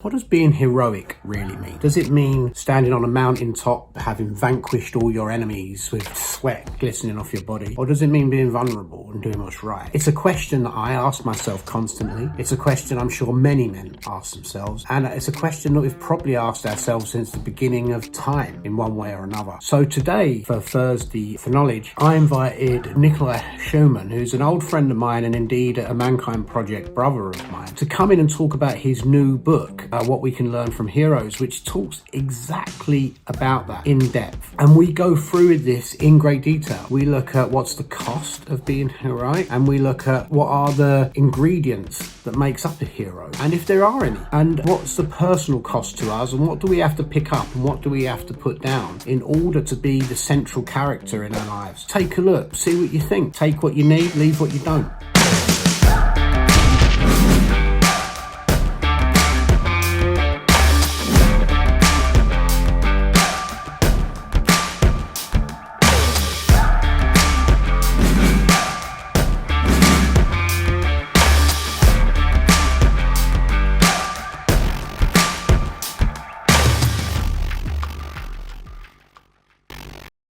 What does being heroic really mean? Does it mean standing on a mountaintop, having vanquished all your enemies with sweat glistening off your body? Or does it mean being vulnerable and doing what's right? It's a question that I ask myself constantly. It's a question I'm sure many men ask themselves. And it's a question that we've probably asked ourselves since the beginning of time in one way or another. So today, for Thursday for Knowledge, I invited Nicolai Schumann, who's an old friend of mine and indeed a Mankind Project brother of mine, to come in and talk about his new book, What We Can Learn from Heroes, which talks exactly about that in depth. And we go through this in great detail. We look at what's the cost of being heroic, and we look at what are the ingredients that makes up a hero, and if there are any, and what's the personal cost to us, and what do we have to pick up and what do we have to put down in order to be the central character in our lives. Take a look, see what you think, take what you need, leave what you don't.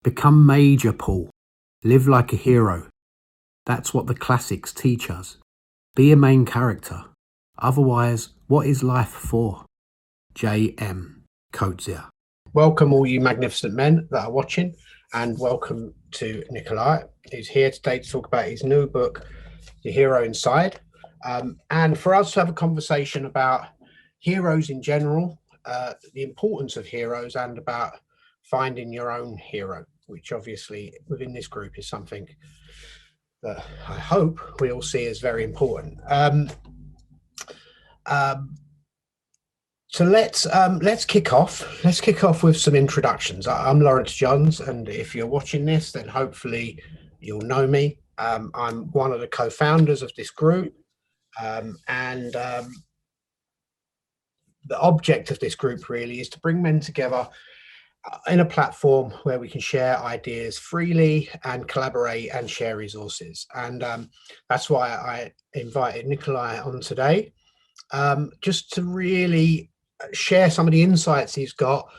Become major, Paul. Live like a hero. That's what the classics teach us. Be a main character. Otherwise, what is life for? J.M. Coetzee. Welcome all you magnificent men that are watching, and welcome to Nicolai, who's here today to talk about his new book, The Hero Inside, and for us to have a conversation about heroes in general, the importance of heroes, and about finding your own hero, which obviously within this group is something that I hope we all see as very important. So let's kick off. Let's kick off with some introductions. I'm Lawrence Johns, and if you're watching this, then hopefully you'll know me. I'm one of the co-founders of this group, and the object of this group really is to bring men together in a platform where we can share ideas freely and collaborate and share resources. And that's why I invited Nicolai on today, just to really share some of the insights he's got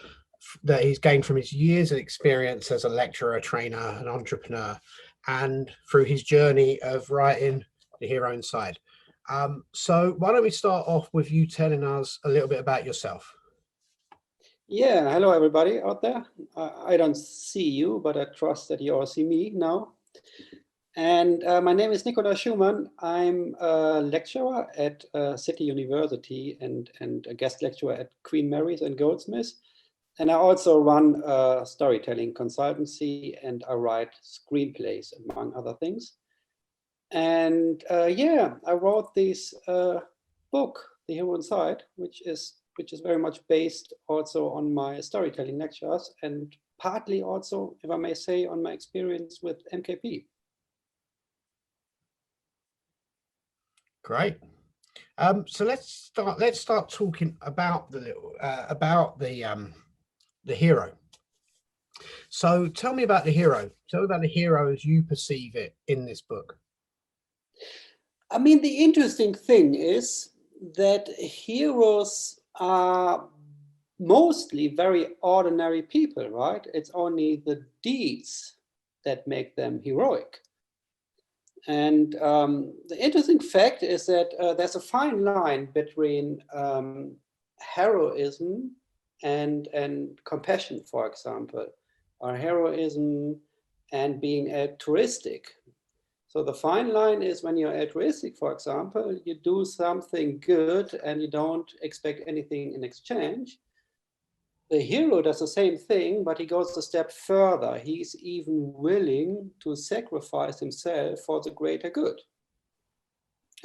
that he's gained from his years of experience as a lecturer, trainer, and entrepreneur, and through his journey of writing The Hero Inside. So why don't we start off with you telling us a little bit about yourself? Yeah, hello everybody out there. I don't see you, but I trust that you all see me now. And my name is Nicolai Schumann. I'm a lecturer at City University and a guest lecturer at Queen Mary's and Goldsmiths. And I also run a storytelling consultancy, and I write screenplays, among other things. And yeah, I wrote this book, The Hero Inside, which is very much based also on my storytelling lectures, and partly also, if I may say, on my experience with MKP. Great. So let's start talking about the hero. So tell me about the hero. Tell me about the hero as you perceive it in this book. I mean, the interesting thing is that heroes are mostly very ordinary people, right? It's only the deeds that make them heroic. And the interesting fact is that there's a fine line between heroism and compassion, for example, or heroism and being altruistic. So the fine line is when you're altruistic, for example, you do something good and you don't expect anything in exchange. The hero does the same thing, but he goes a step further. He's even willing to sacrifice himself for the greater good.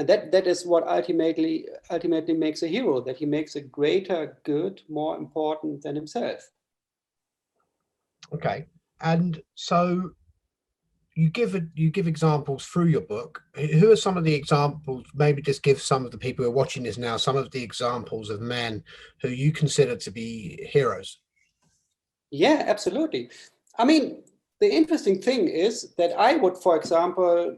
And that is what ultimately makes a hero, that he makes a greater good more important than himself. Okay. And so you give examples through your book. Who are some of the examples? Maybe just give some of the people who are watching this now some of the examples of men who you consider to be heroes. Yeah, absolutely. I mean, the interesting thing is that I would, for example,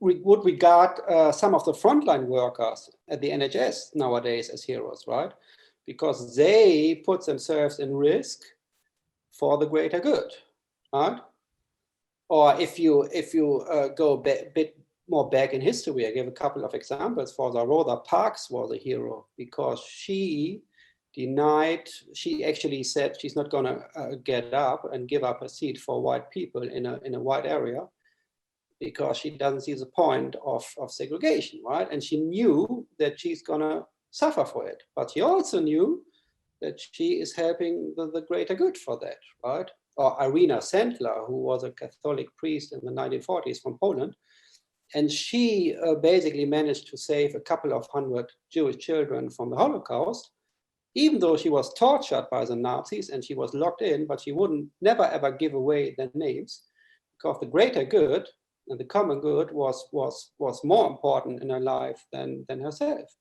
would regard some of the frontline workers at the NHS nowadays as heroes, right? Because they put themselves in risk for the greater good, right? Or if you go a bit more back in history, I give a couple of examples. For the Rosa Parks was a hero because she actually said she's not going to get up and give up a seat for white people in a white area, because she doesn't see the point of segregation, right? And she knew that she's gonna suffer for it, but she also knew that she is helping the greater good for that, right? Or Irina Sendler, who was a Catholic priest in the 1940s from Poland, and she basically managed to save a couple of hundred Jewish children from the Holocaust, even though she was tortured by the Nazis and she was locked in, but she wouldn't never ever give away their names, because the greater good and the common good was more important in her life than herself.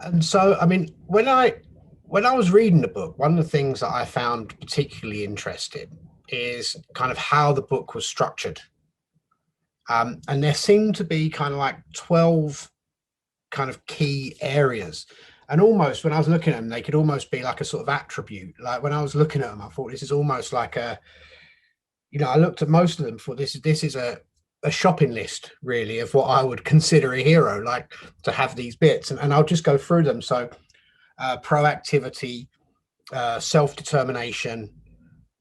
And so, I mean, when I was reading the book, one of the things that I found particularly interesting is kind of how the book was structured. And there seemed to be kind of like 12 kind of key areas. And almost when I was looking at them, they could almost be like a sort of attribute. Like when I was looking at them, I thought this is almost like a, you know, I looked at most of them for this is a shopping list really of what I would consider a hero, like to have these bits, and I'll just go through them. So proactivity, self-determination,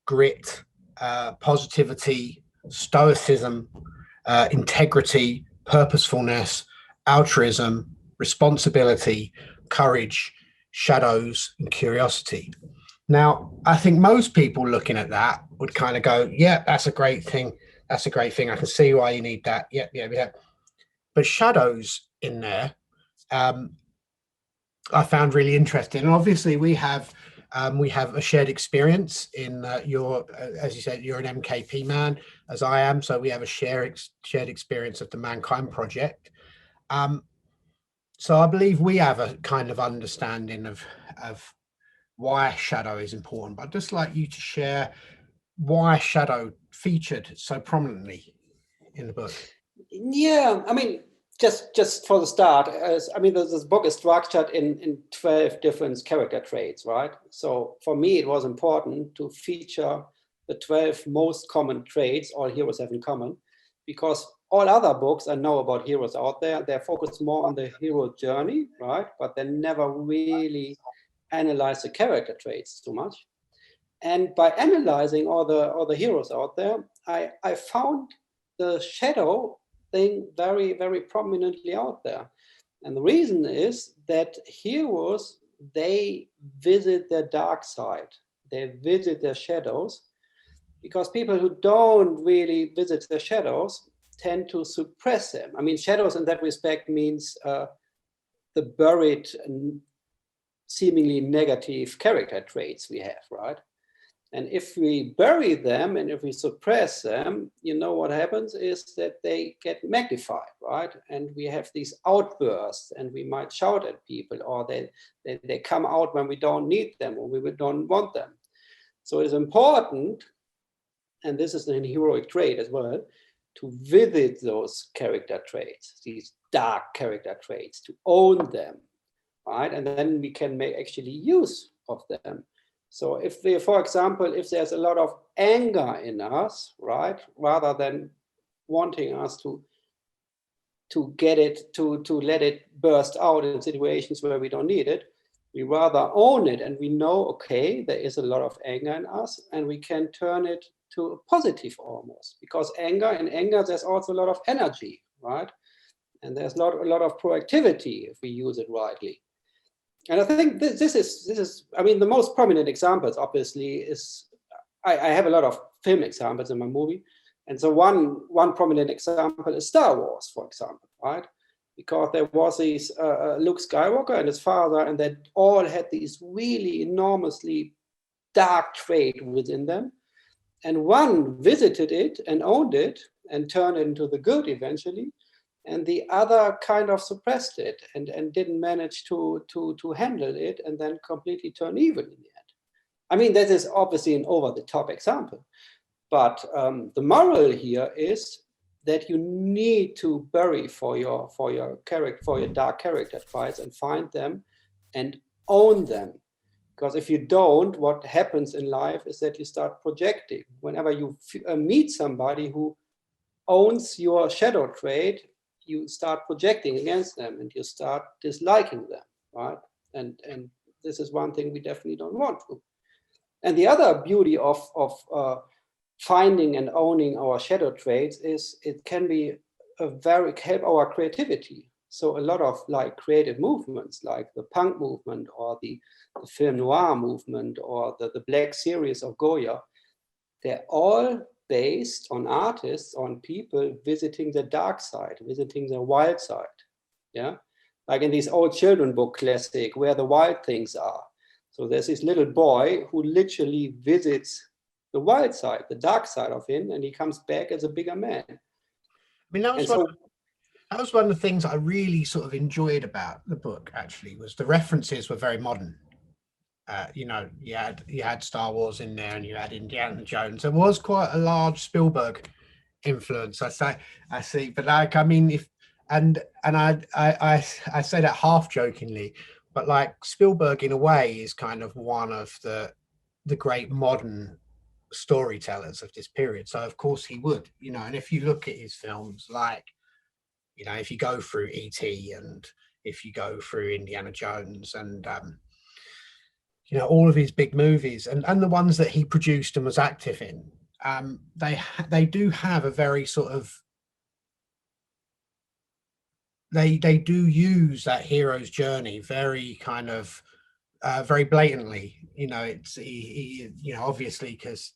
grit, positivity, stoicism, integrity, purposefulness, altruism, responsibility, courage, shadows, and curiosity. Now, I think most people looking at that would kind of go, yeah, that's a great thing. That's a great thing. I can see why you need that. Yeah, yeah, yeah. But shadows in there, I found really interesting. And obviously we have a shared experience in your, as you said, you're an MKP man, as I am. So we have a shared experience of the Mankind Project. So I believe we have a kind of understanding of why shadow is important, but I'd just like you to share why shadow featured so prominently in the book. Yeah, I mean, just for the start, I mean, this book is structured in 12 different character traits, right? So for me, it was important to feature the 12 most common traits all heroes have in common, because all other books I know about heroes out there, they're focused more on the hero journey, right? But they never really analyze the character traits too much. And by analyzing all the heroes out there, I found the shadow thing very, very prominently out there. And the reason is that heroes, they visit their dark side. They visit their shadows, because people who don't really visit their shadows tend to suppress them. I mean, shadows in that respect means the buried and seemingly negative character traits we have, right? And if we bury them and if we suppress them, you know what happens is that they get magnified, right? And we have these outbursts, and we might shout at people, or they come out when we don't need them or we don't want them. So it's important, and this is an heroic trait as well, to visit those character traits, these dark character traits, to own them, right? And then we can make actually use of them. So if we, for example, if there's a lot of anger in us, right, rather than wanting us to get it, to let it burst out in situations where we don't need it, we rather own it, and we know, okay, there is a lot of anger in us, and we can turn it to a positive almost, because in anger, there's also a lot of energy, right? And there's a lot of proactivity if we use it rightly. And I think this is, I mean, the most prominent examples, obviously, is, I have a lot of film examples in my movie. And so one prominent example is Star Wars, for example, right? Because there was this Luke Skywalker and his father, and they all had these really enormously dark traits within them. And one visited it and owned it and turned it into the good eventually. And the other kind of suppressed it and didn't manage to handle it, and then completely turn evil in the end. I mean, that is obviously an over-the-top example. But the moral here is that you need to bury for your character, for your dark character traits, and find them and own them. Because if you don't, what happens in life is that you start projecting. Whenever you meet somebody who owns your shadow trait, you start projecting against them and you start disliking them, right? And this is one thing we definitely don't want to. And the other beauty of finding and owning our shadow traits is it can be help our creativity. So a lot of like creative movements, like the punk movement or the film noir movement or the Black series of Goya, they're all based on artists, on people visiting the dark side, visiting the wild side. Yeah, like in this old children book classic, Where the Wild Things Are. So there's this little boy who literally visits the wild side, the dark side of him, and he comes back as a bigger man. I mean, that was one of the things I really sort of enjoyed about the book, actually, was the references were very modern. You know, you had Star Wars in there and you had Indiana Jones. There was quite a large Spielberg influence, I see. But like, I mean, if and I say that half jokingly, but like Spielberg in a way is kind of one of the great modern storytellers of this period. So of course he would, you know, and if you look at his films, like, you know, if you go through E.T. and if you go through Indiana Jones and you know, all of his big movies and the ones that he produced and was active in, they do have a very sort of, they do use that hero's journey very kind of very blatantly. You know, it's he you know, obviously, because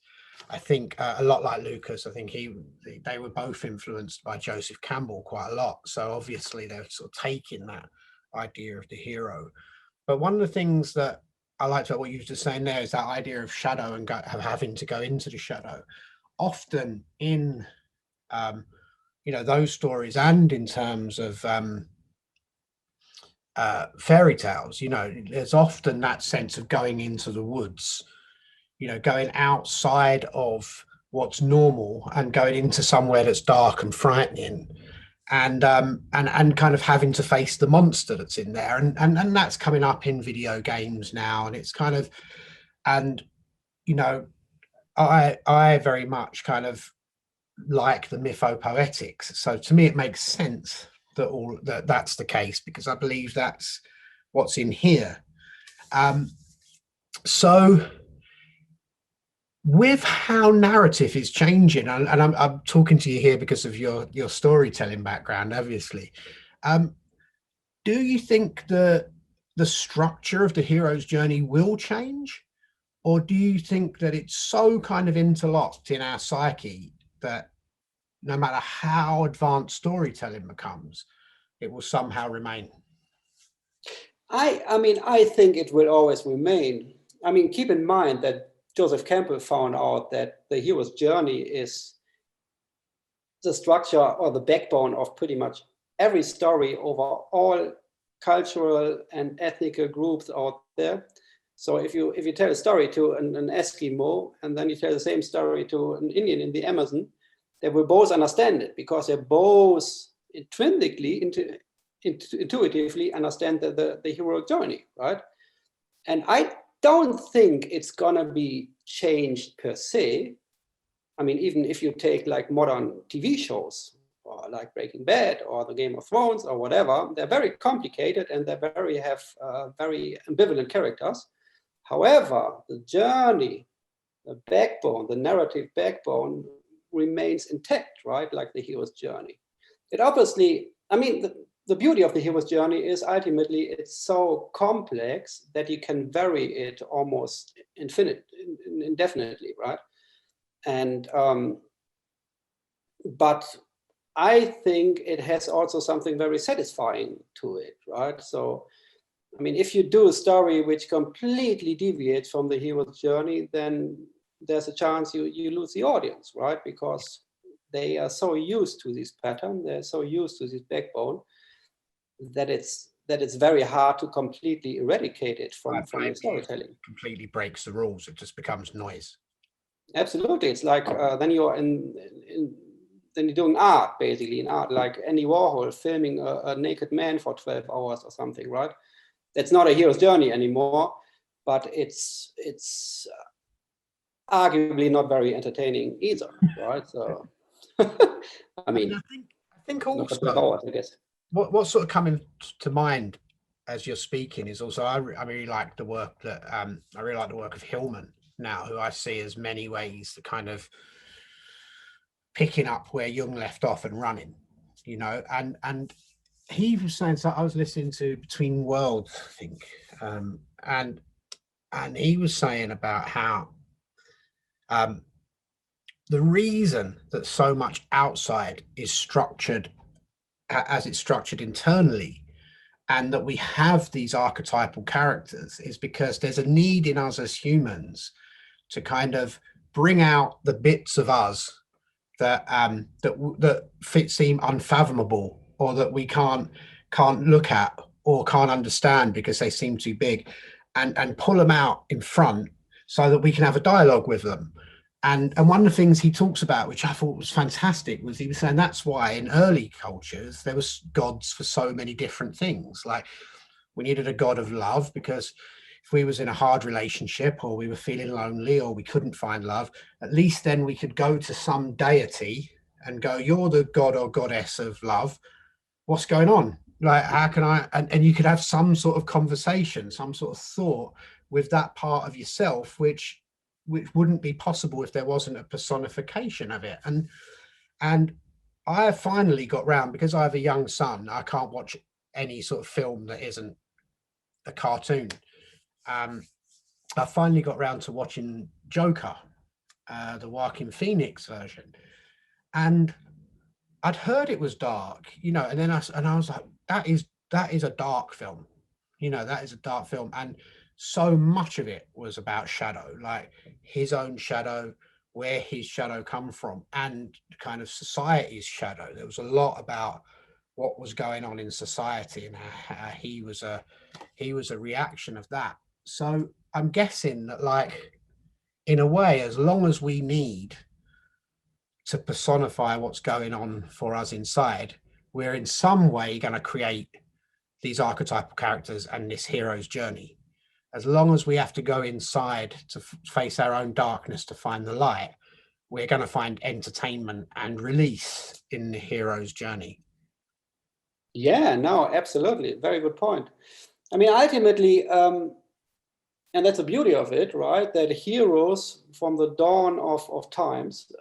I think a lot like Lucas, I think they were both influenced by Joseph Campbell quite a lot. So obviously they're sort of taking that idea of the hero. But one of the things that I liked about what you were just saying there is that idea of shadow and having to go into the shadow. Often in you know, those stories and in terms of fairy tales, you know, there's often that sense of going into the woods, you know, going outside of what's normal and going into somewhere that's dark and frightening, and kind of having to face the monster that's in there, and that's coming up in video games now, and it's kind of, and you know, I very much kind of like the mythopoetics. So to me, it makes sense that that's the case, because I believe that's what's in here. So with how narrative is changing, and I'm talking to you here because of your storytelling background, obviously, do you think the structure of the hero's journey will change, or do you think that it's so kind of interlocked in our psyche that no matter how advanced storytelling becomes, it will somehow remain? I mean, I think it will always remain. I mean, keep in mind that Joseph Campbell found out that the hero's journey is the structure or the backbone of pretty much every story over all cultural and ethnic groups out there. So if you tell a story to an Eskimo and then you tell the same story to an Indian in the Amazon, they will both understand it, because they both intrinsically, intuitively understand the heroic journey, right? And I don't think it's gonna be changed per se. I mean, even if you take like modern TV shows, or like Breaking Bad or the Game of Thrones or whatever, they're very complicated and they have very ambivalent characters. However, the journey, the backbone, the narrative backbone remains intact, right? Like the hero's journey. It obviously, I mean, the beauty of the hero's journey is ultimately it's so complex that you can vary it almost indefinitely, right? And but I think it has also something very satisfying to it, right? So, I mean, if you do a story which completely deviates from the hero's journey, then there's a chance you lose the audience, right? Because they are so used to this pattern, they're so used to this backbone, that it's very hard to completely eradicate it from the storytelling. Completely breaks the rules. It just becomes noise. Absolutely, it's like then you're you're doing art, basically, in art, like Andy Warhol filming a naked man for 12 hours or something, right? That's not a hero's journey anymore, but it's arguably not very entertaining either, right? So, I mean, I think not for also 12 hours, I guess. what's sort of coming to mind as you're speaking is also I really like the work that I really like the work of Hillman now, who I see as many ways the kind of picking up where Jung left off and running, you know, and he was saying, so I was listening to Between Worlds, I think, and he was saying about how the reason that so much outside is structured as it's structured internally, and that we have these archetypal characters, is because there's a need in us as humans to kind of bring out the bits of us that seem unfathomable, or that we can't look at or can't understand because they seem too big, and pull them out in front so that we can have a dialogue with them. And one of the things he talks about, which I thought was fantastic, was he was saying that's why in early cultures there was gods for so many different things. Like we needed a god of love, because if we was in a hard relationship, or we were feeling lonely, or we couldn't find love, at least then we could go to some deity and go, you're the god or goddess of love. What's going on? Like, how can I, and you could have some sort of conversation, some sort of thought with that part of yourself, which wouldn't be possible if there wasn't a personification of it. And I have finally got round, because I have a young son, I can't watch any sort of film that isn't a cartoon. I finally got round to watching Joker, the Joaquin Phoenix version, and I'd heard it was dark, you know, and then I was like, that is a dark film, you know, that is a dark film. And so much of it was about shadow, like his own shadow, where his shadow come from, and kind of society's shadow. There was a lot about what was going on in society, and how he was a reaction of that. So I'm guessing that, like, in a way, as long as we need to personify what's going on for us inside, we're in some way going to create these archetypal characters and this hero's journey. As long as we have to go inside to face our own darkness to find the light, we're going to find entertainment and release in the hero's journey. Yeah, no, absolutely. Very good point. I mean, ultimately, and that's the beauty of it, right? That heroes from the dawn of times,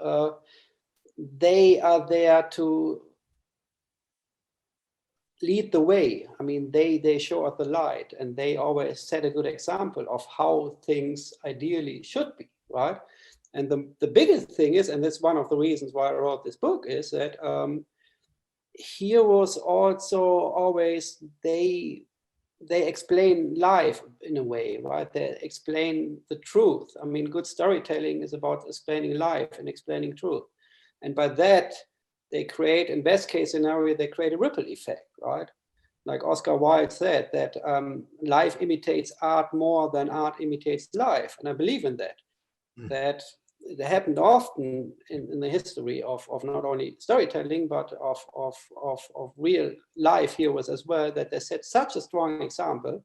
they are there to lead the way. I mean, they show us the light, and they always set a good example of how things ideally should be, right? And the biggest thing is, and that's one of the reasons why I wrote this book, is that heroes also always, they explain life in a way, right? They explain the truth. I mean, good storytelling is about explaining life and explaining truth. And by that, they create, in best case scenario, they create a ripple effect, right? Like Oscar Wilde said, that life imitates art more than art imitates life. And I believe in that. That it happened often in the history of not only storytelling, but of real life heroes as well, that they set such a strong example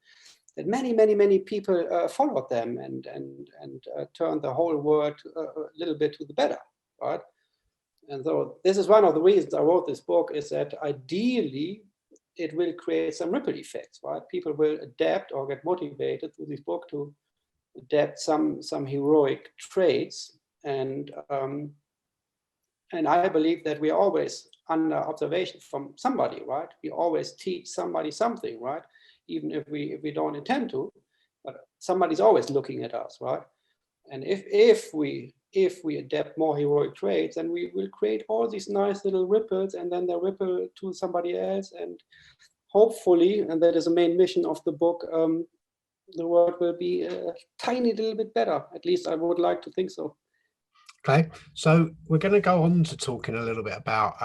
that many people followed them and turned the whole world a little bit to the better, right? And so this is one of the reasons I wrote this book, is that ideally it will create some ripple effects, right? People will adapt or get motivated through this book to adapt some heroic traits. And I believe that we're always under observation from somebody, right? We always teach somebody something, right? Even if we don't intend to, but somebody's always looking at us, right? And if we adapt more heroic traits, then we will create all these nice little ripples, and then they ripple to somebody else, and hopefully, and that is the main mission of the book, the world will be a tiny little bit better. At least I would like to think so. Okay, so we're going to go on to talking a little bit about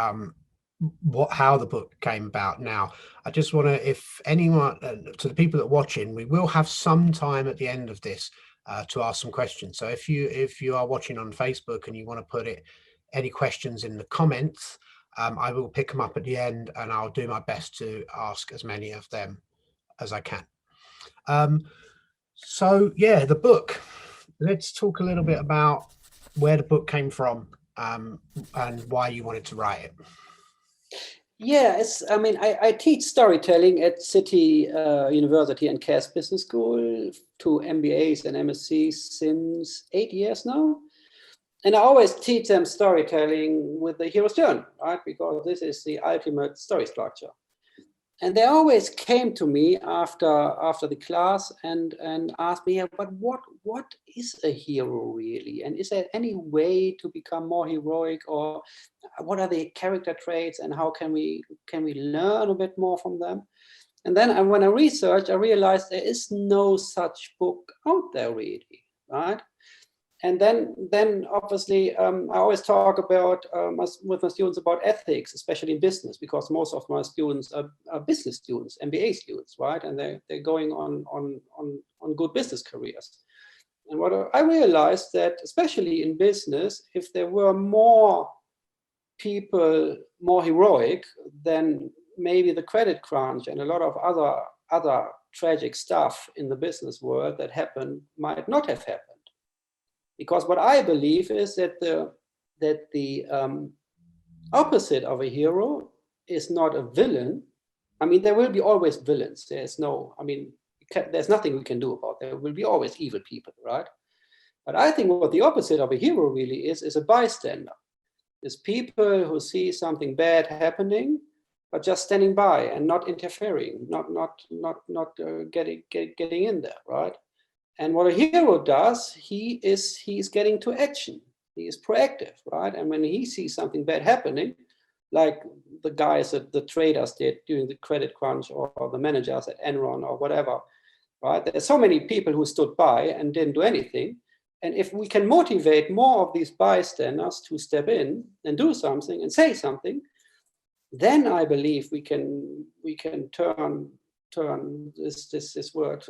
how the book came about. Now, I just want to, if anyone, to the people that are watching, we will have some time at the end of this to ask some questions. So if you are watching on Facebook and you want to put it any questions in the comments. I will pick them up at the end, and I'll do my best to ask as many of them as I can. So yeah, the book. Let's talk a little bit about where the book came from, and why you wanted to write it. Yeah, I teach storytelling at City University and Cass Business School to MBAs and MScs since 8 years now. And I always teach them storytelling with the hero's journey, right? Because this is the ultimate story structure. And they always came to me after the class and asked me, but what is a hero really? And is there any way to become more heroic, or what are the character traits, and how can we learn a bit more from them? And then when I researched, I realized there is no such book out there really, right? And then obviously, I always talk about with my students about ethics, especially in business, because most of my students are business students, MBA students, right? And they're going on good business careers. And what I realized that, especially in business, if there were more people more heroic, then maybe the credit crunch and a lot of other tragic stuff in the business world that happened might not have happened. Because what I believe is that the opposite of a hero is not a villain. I mean, there will be always villains. There's nothing we can do about it. There will be always evil people, right? But I think what the opposite of a hero really is a bystander. It's people who see something bad happening, but just standing by and not interfering, not getting in there, right? And what a hero does, he's getting to action. He is proactive, right? And when he sees something bad happening, like the guys that the traders did during the credit crunch, or the managers at Enron or whatever, right? There's so many people who stood by and didn't do anything. And if we can motivate more of these bystanders to step in and do something and say something, then I believe we can turn this world.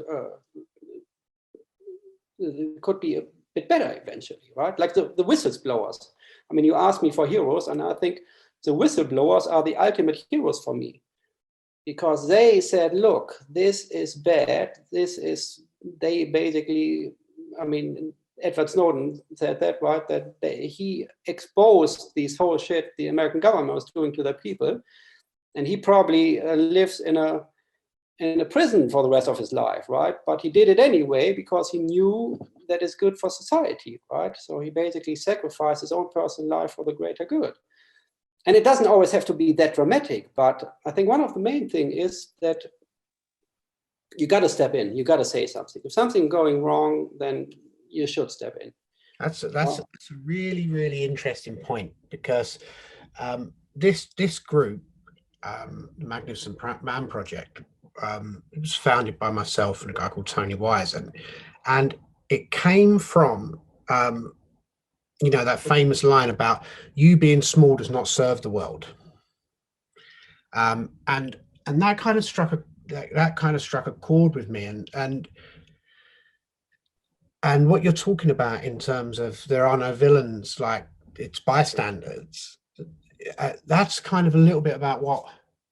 It could be a bit better eventually, right? Like the whistleblowers. I mean, you asked me for heroes, and I think the whistleblowers are the ultimate heroes for me, because they said, look, this is bad. They basically, I mean, Edward Snowden said that, right? That he exposed this whole shit the American government was doing to their people. And he probably lives in a prison for the rest of his life, right? But he did it anyway because he knew that it's good for society, right? So he basically sacrificed his own personal life for the greater good. And it doesn't always have to be that dramatic, but I think one of the main things is that you got to step in, you got to say something. If something's going wrong, then you should step in. That's a really, really interesting point, because this group, the Magnificent Man Project, it was founded by myself and a guy called Tony Wise, and it came from that famous line about you being small does not serve the world, and that kind of struck a chord with me, and what you're talking about in terms of there are no villains, like it's bystanders. That's kind of a little bit about what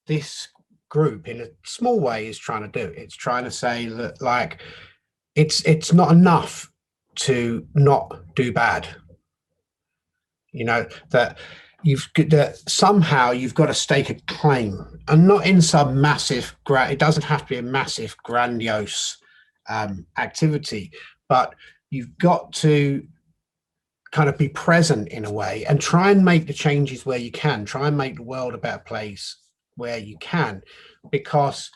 this group in a small way is trying to do. It's trying to say that, like, it's not enough to not do bad, that somehow you've got to stake a claim, and not in some massive it doesn't have to be a massive grandiose activity, but you've got to kind of be present in a way and try and make the changes where you can, try and make the world a better place where you can, because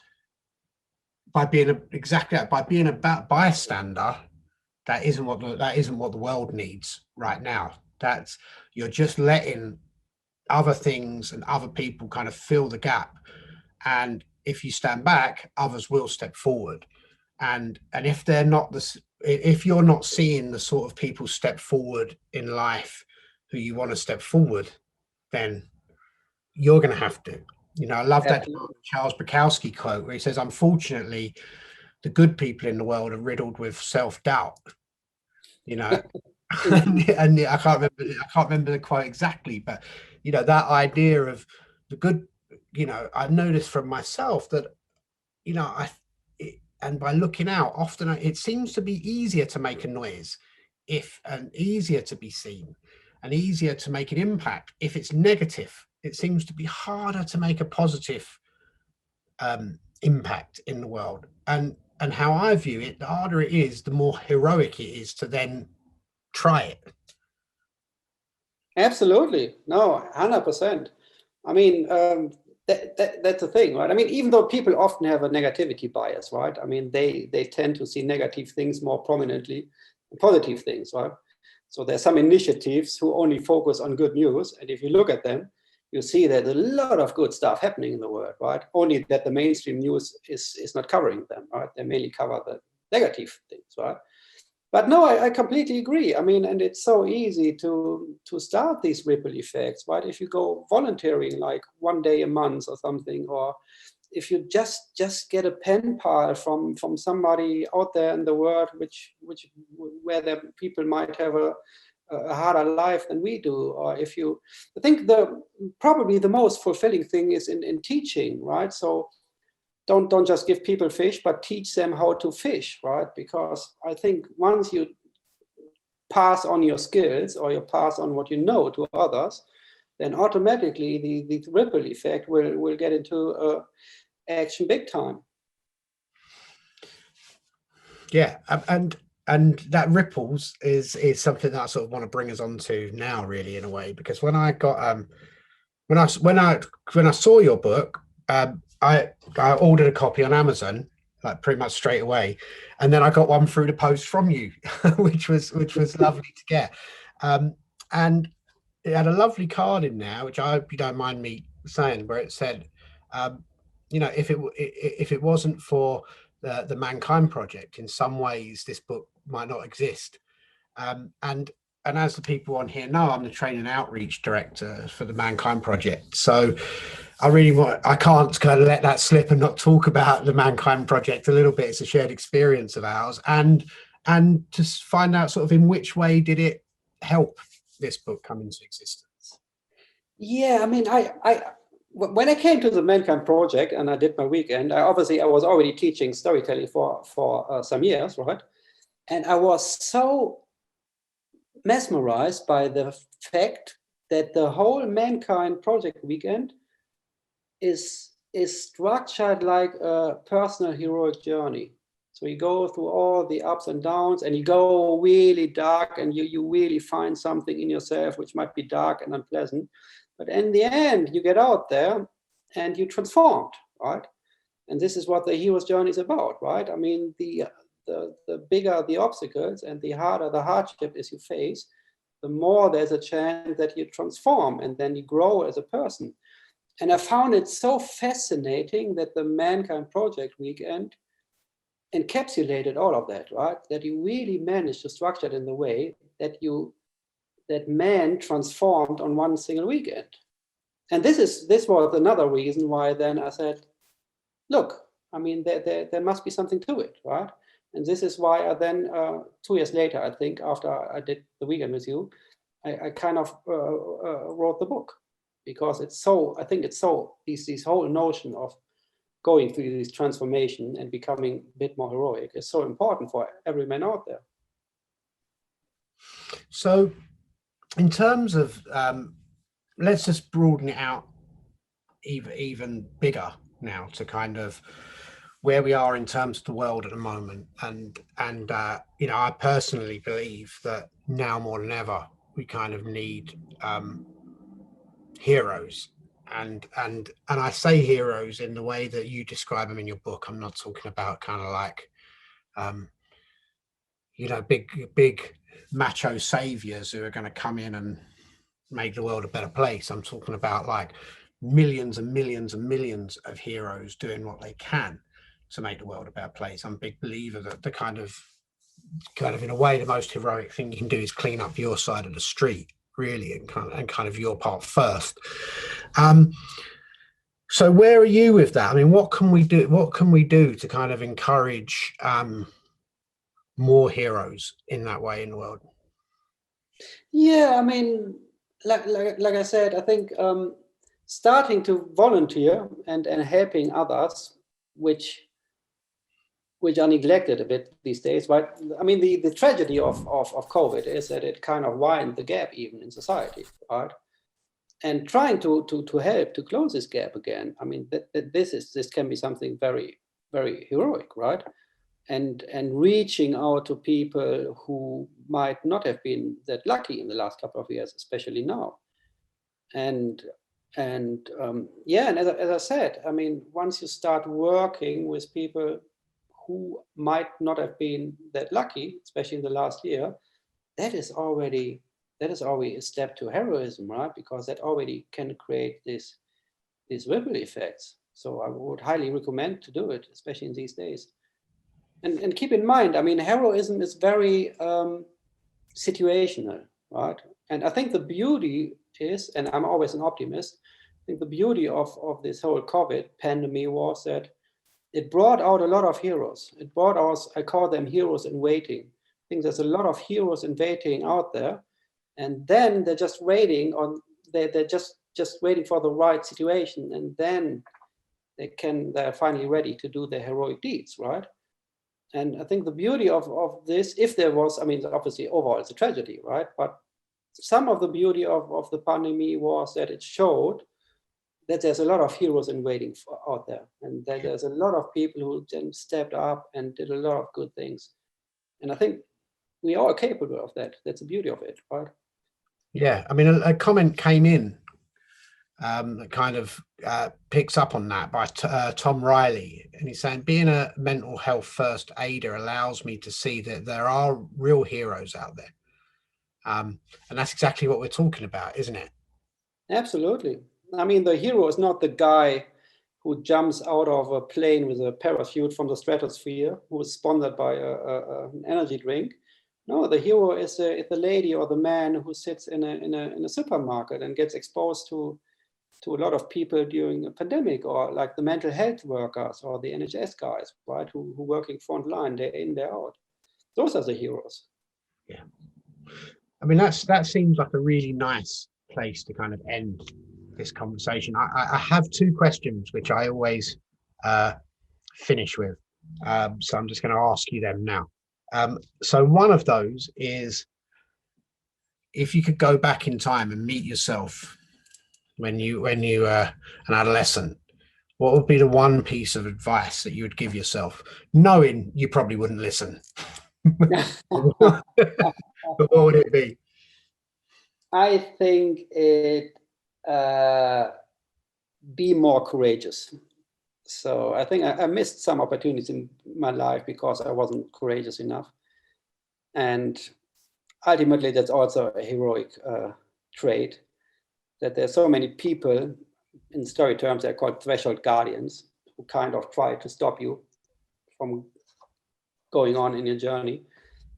by being a bystander, that isn't what the world needs right now. That's, you're just letting other things and other people kind of fill the gap, and if you stand back, others will step forward, and if they're not if you're not seeing the sort of people step forward in life who you want to step forward, then you're going to have to. I love that Charles Bukowski quote where he says, unfortunately, the good people in the world are riddled with self-doubt, and I can't remember the quote exactly, but you know, that idea of the good, you know, I've noticed from myself that, you know, and by looking out, often it seems to be easier to make a noise and easier to be seen and easier to make an impact if it's negative. It seems to be harder to make a positive impact in the world. And how I view it, the harder it is, the more heroic it is to then try it. Absolutely. No, 100%. I mean, that's the thing, right? I mean, even though people often have a negativity bias, right? I mean, they tend to see negative things more prominently than positive things, right? So there's some initiatives who only focus on good news. And if you look at them, you see there's a lot of good stuff happening in the world, right? Only that the mainstream news is not covering them, right? They mainly cover the negative things, right? But no, I completely agree. I mean, and it's so easy to start these ripple effects, right? If you go volunteering like one day a month or something, or if you just get a pen pal from somebody out there in the world, where the people might have a harder life than we do, or if you, I think probably the most fulfilling thing is in teaching, right? So don't just give people fish, but teach them how to fish, right? Because I think once you pass on your skills or you pass on what you know to others, then automatically the ripple effect will get into action big time. Yeah, and that ripples is something that I sort of want to bring us on to now, really, in a way, because when I got when I saw your book, I ordered a copy on Amazon, like pretty much straight away, and then I got one through the post from you, which was lovely to get, and it had a lovely card in there, which I hope you don't mind me saying, where it said, you know, if it wasn't for the Mankind Project, in some ways this book might not exist. And as the people on here know, I'm the training outreach director for the Mankind Project. So I can't kind of let that slip and not talk about the Mankind Project a little bit. It's a shared experience of ours, and to find out sort of in which way did it help this book come into existence. Yeah, I mean, when I came to the Mankind Project and I did my weekend, I was already teaching storytelling for some years, right? And I was so mesmerized by the fact that the whole Mankind Project weekend is structured like a personal heroic journey. So you go through all the ups and downs, and you go really dark, and you really find something in yourself which might be dark and unpleasant. But in the end, you get out there and you transformed, right? And this is what the hero's journey is about, right? I mean, the bigger the obstacles and the harder the hardship is you face, the more there's a chance that you transform and then you grow as a person. And I found it so fascinating that the Mankind Project weekend encapsulated all of that, right? That you really managed to structure it in the way that man transformed on one single weekend. And this was another reason why then I said, look, I mean, there must be something to it, right? And this is why I then, 2 years later, I think, after I did the weekend with you, I kind of wrote the book, because I think it's so, this whole notion of going through this transformation and becoming a bit more heroic is so important for every man out there. So in terms of, let's just broaden it out even bigger now to kind of where we are in terms of the world at the moment. And you know, I personally believe that now more than ever, we kind of need heroes. And I say heroes in the way that you describe them in your book. I'm not talking about kind of like, you know, big macho saviors who are going to come in and make the world a better place. I'm talking about like millions and millions and millions of heroes doing what they can to make the world a better place. I'm a big believer that the kind of in a way, the most heroic thing you can do is clean up your side of the street, really, and kind of your part first. So where are you with that? I mean, what can we do? What can we do to kind of encourage more heroes in that way in the world? Yeah, I mean, like I said, I think starting to volunteer and helping others, which are neglected a bit these days. But I mean, the tragedy of COVID is that it kind of widened the gap even in society, right? And trying to help to close this gap again. I mean, this can be something very, very heroic, right? And reaching out to people who might not have been that lucky in the last couple of years, especially now. And yeah, and as I said, I mean, once you start working with people who might not have been that lucky, especially in the last year, that is already a step to heroism, right? Because that already can create these ripple effects. So I would highly recommend to do it, especially in these days. And keep in mind, I mean, heroism is very situational, right? And I think the beauty is, and I'm always an optimist, I think the beauty of this whole COVID pandemic was that it brought out a lot of heroes. It brought us, I call them heroes in waiting. I think there's a lot of heroes in waiting out there. And then they're just waiting on, they're just waiting for the right situation. And then they're finally ready to do their heroic deeds, right? And I think the beauty of this, if there was, I mean, obviously overall it's a tragedy, right? But some of the beauty of the pandemic was that it showed that there's a lot of heroes in waiting out there, and that there's a lot of people who then stepped up and did a lot of good things. And I think we are capable of that. That's the beauty of it, right? Yeah, I mean, a comment came in that kind of picks up on that by Tom Riley, and he's saying, being a mental health first aider allows me to see that there are real heroes out there. And that's exactly what we're talking about, isn't it? Absolutely. I mean, the hero is not the guy who jumps out of a plane with a parachute from the stratosphere, who is sponsored by an energy drink. No, the hero is the lady or the man who sits in a supermarket and gets exposed to a lot of people during a pandemic, or like the mental health workers or the NHS guys, right, who working front line, day in, day out. Those are the heroes. Yeah. I mean, that seems like a really nice place to kind of end this conversation. I have two questions which I always finish with. So I'm just going to ask you them now. So one of those is, if you could go back in time and meet yourself when you were an adolescent, what would be the one piece of advice that you would give yourself, knowing you probably wouldn't listen? But what would it be? I think it be more courageous. So I think I missed some opportunities in my life because I wasn't courageous enough. And ultimately, that's also a heroic trait, that there's so many people, in story terms, they're called threshold guardians, who kind of try to stop you from going on in your journey.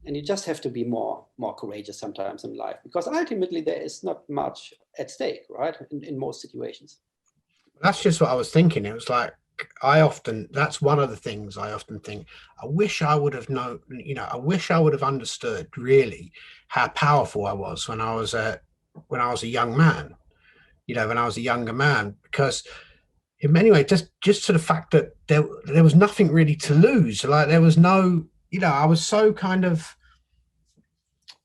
And you just have to be more courageous sometimes in life, because ultimately there is not much at stake, right? In most situations. That's just what I was thinking. It was like, that's one of the things I often think, I wish I would have known, I wish I would have understood really how powerful I was when I was a young man, when I was a younger man, because in many ways, just to the fact that there was nothing really to lose. Like, there was no, I was so kind of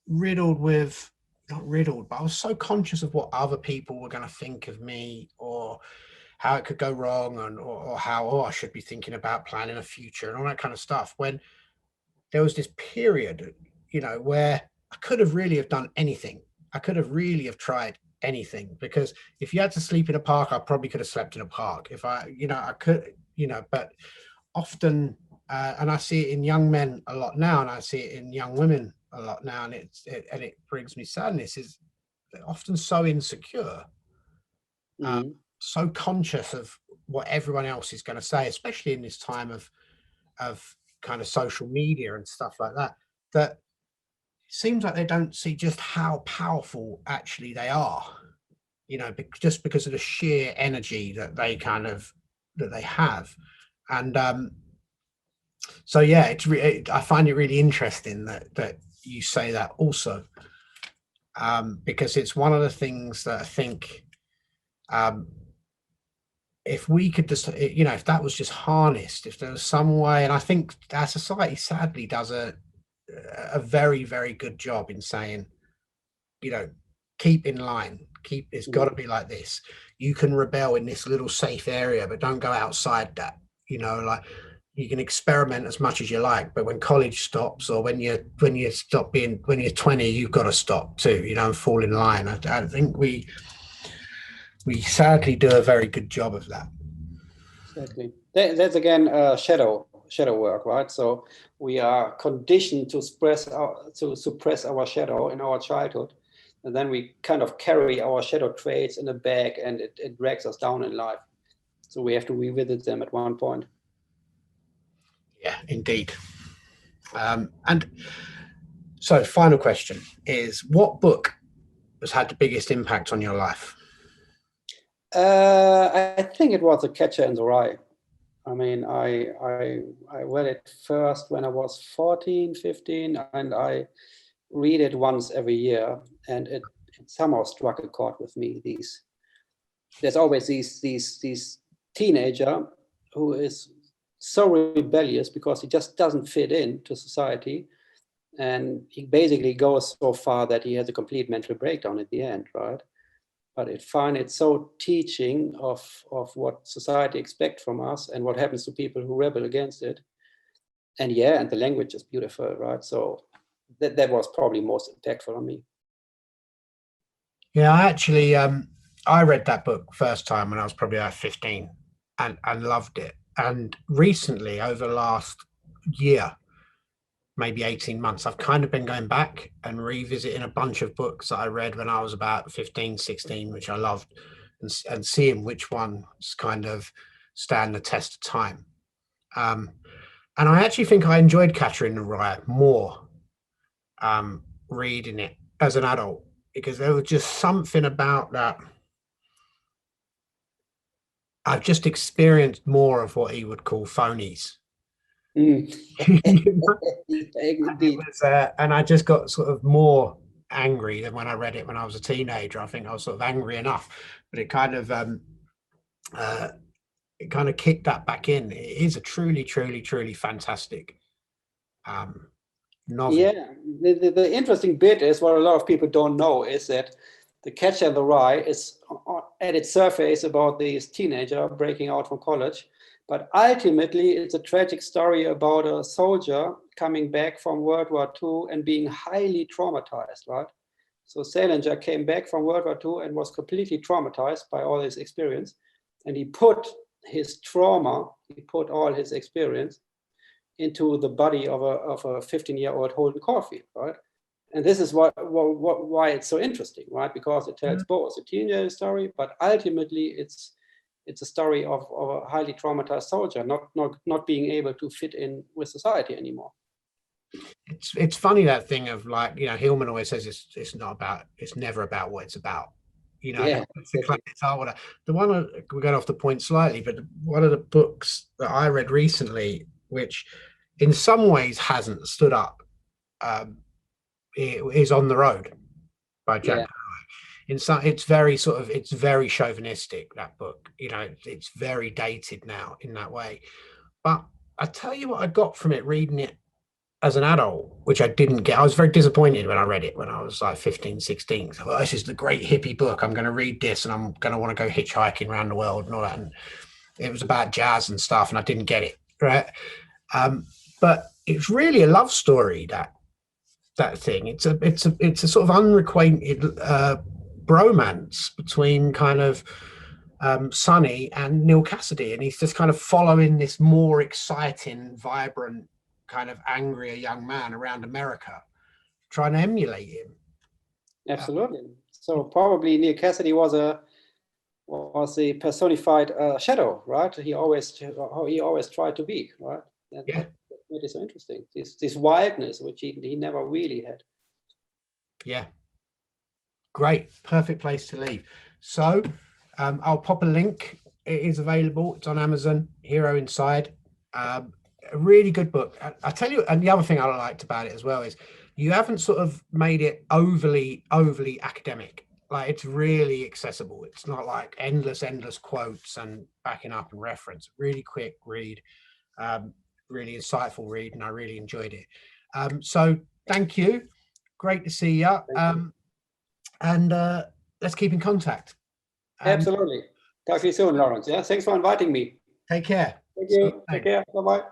riddled with, not riddled, but I was so conscious of what other people were going to think of me, or how it could go wrong, and or how I should be thinking about planning a future and all that kind of stuff, when there was this period, where I could have really have done anything. I could have really have tried anything, because if you had to sleep in a park, I probably could have slept in a park. If I could, but often, and I see it in young men a lot now, and I see it in young women a lot now, and it brings me sadness, is they're often so insecure, so conscious of what everyone else is going to say, especially in this time of kind of social media and stuff like that, that it seems like they don't see just how powerful actually they are, just because of the sheer energy that they have. And so yeah, I find it really interesting that you say that also. because it's one of the things that I think, if we could just, you know, if that was just harnessed, if there was some way, and I think our society sadly does a very, very good job in saying, you know, keep in line, it's got to be like this. You can rebel in this little safe area, but don't go outside that. You know, like, you can experiment as much as you like, but when college stops, or when you stop being, when you're 20, you've got to stop too, you know, and fall in line. I think we sadly do a very good job of that. Exactly. That's again shadow work, right? So we are conditioned to suppress our shadow in our childhood, and then we kind of carry our shadow traits in a bag, and it drags us down in life. So we have to revisit them at one point. Yeah, indeed. And so, final question is, what book has had the biggest impact on your life? I think it was The Catcher in the Rye. I mean, I read it first when I was 14, 15, and I read it once every year, and it somehow struck a chord with me. There's always these teenager who is so rebellious because he just doesn't fit into society, and he basically goes so far that he has a complete mental breakdown at the end, right? But I find it so teaching of what society expects from us and what happens to people who rebel against it. And yeah, and the language is beautiful, right? So that was probably most impactful on me. Yeah, I actually, I read that book first time when I was probably like 15, and loved it. And recently, over the last year, maybe 18 months, I've kind of been going back and revisiting a bunch of books that I read when I was about 15, 16, which I loved, and seeing which ones kind of stand the test of time. And I actually think I enjoyed Catcher in the Rye more reading it as an adult, because there was just something about that. I've just experienced more of what he would call phonies. Mm. And I just got sort of more angry than when I read it when I was a teenager. I think I was sort of angry enough, but it kind of kicked that back in. It is a truly, truly, truly fantastic novel. Yeah, the interesting bit is, what a lot of people don't know is that The Catcher in the Rye is at its surface about this teenager breaking out from college, but ultimately it's a tragic story about a soldier coming back from World War II and being highly traumatized, right? So Salinger came back from World War II and was completely traumatized by all his experience, and he put his trauma, he put all his experience into the body of a 15-year-old Holden Caulfield, right? And this is why it's so interesting, right? Because it tells both a teenager story, but ultimately it's a story of a highly traumatized soldier not being able to fit in with society anymore. It's funny, that thing of, like, you know, Hillman always says it's never about what it's about. You know, Yeah, the one, we're going off the point slightly, but one of the books that I read recently, which in some ways hasn't stood up, is On the Road by Jack. Yeah. It's very chauvinistic, that book. You know, it's very dated now in that way. But I tell you what I got from it, reading it as an adult, which I didn't get. I was very disappointed when I read it when I was like 15, 16. So, this is the great hippie book. I'm going to read this and I'm going to want to go hitchhiking around the world and all that. And it was about jazz and stuff, and I didn't get it, right? But it's really a love story, that thing. It's a sort of unrequited bromance between kind of Sonny and Neil Cassidy, and he's just kind of following this more exciting, vibrant, kind of angrier young man around America, trying to emulate him. Absolutely. So probably Neil Cassidy was a personified shadow, right? He always tried to be, right? That is so interesting. This wildness, which he never really had. Yeah. Great. Perfect place to leave. So I'll pop a link. It is available. It's on Amazon. Hero Inside. a really good book. I tell you, and the other thing I liked about it as well is you haven't sort of made it overly academic. Like, it's really accessible. It's not like endless quotes and backing up and reference. Really quick read, really insightful read, and I really enjoyed it. So thank you. Great to see you. And let's keep in contact. Absolutely. Talk to you soon, Lawrence. Yeah, thanks for inviting me. Take care. Thank you. Take care. Bye-bye.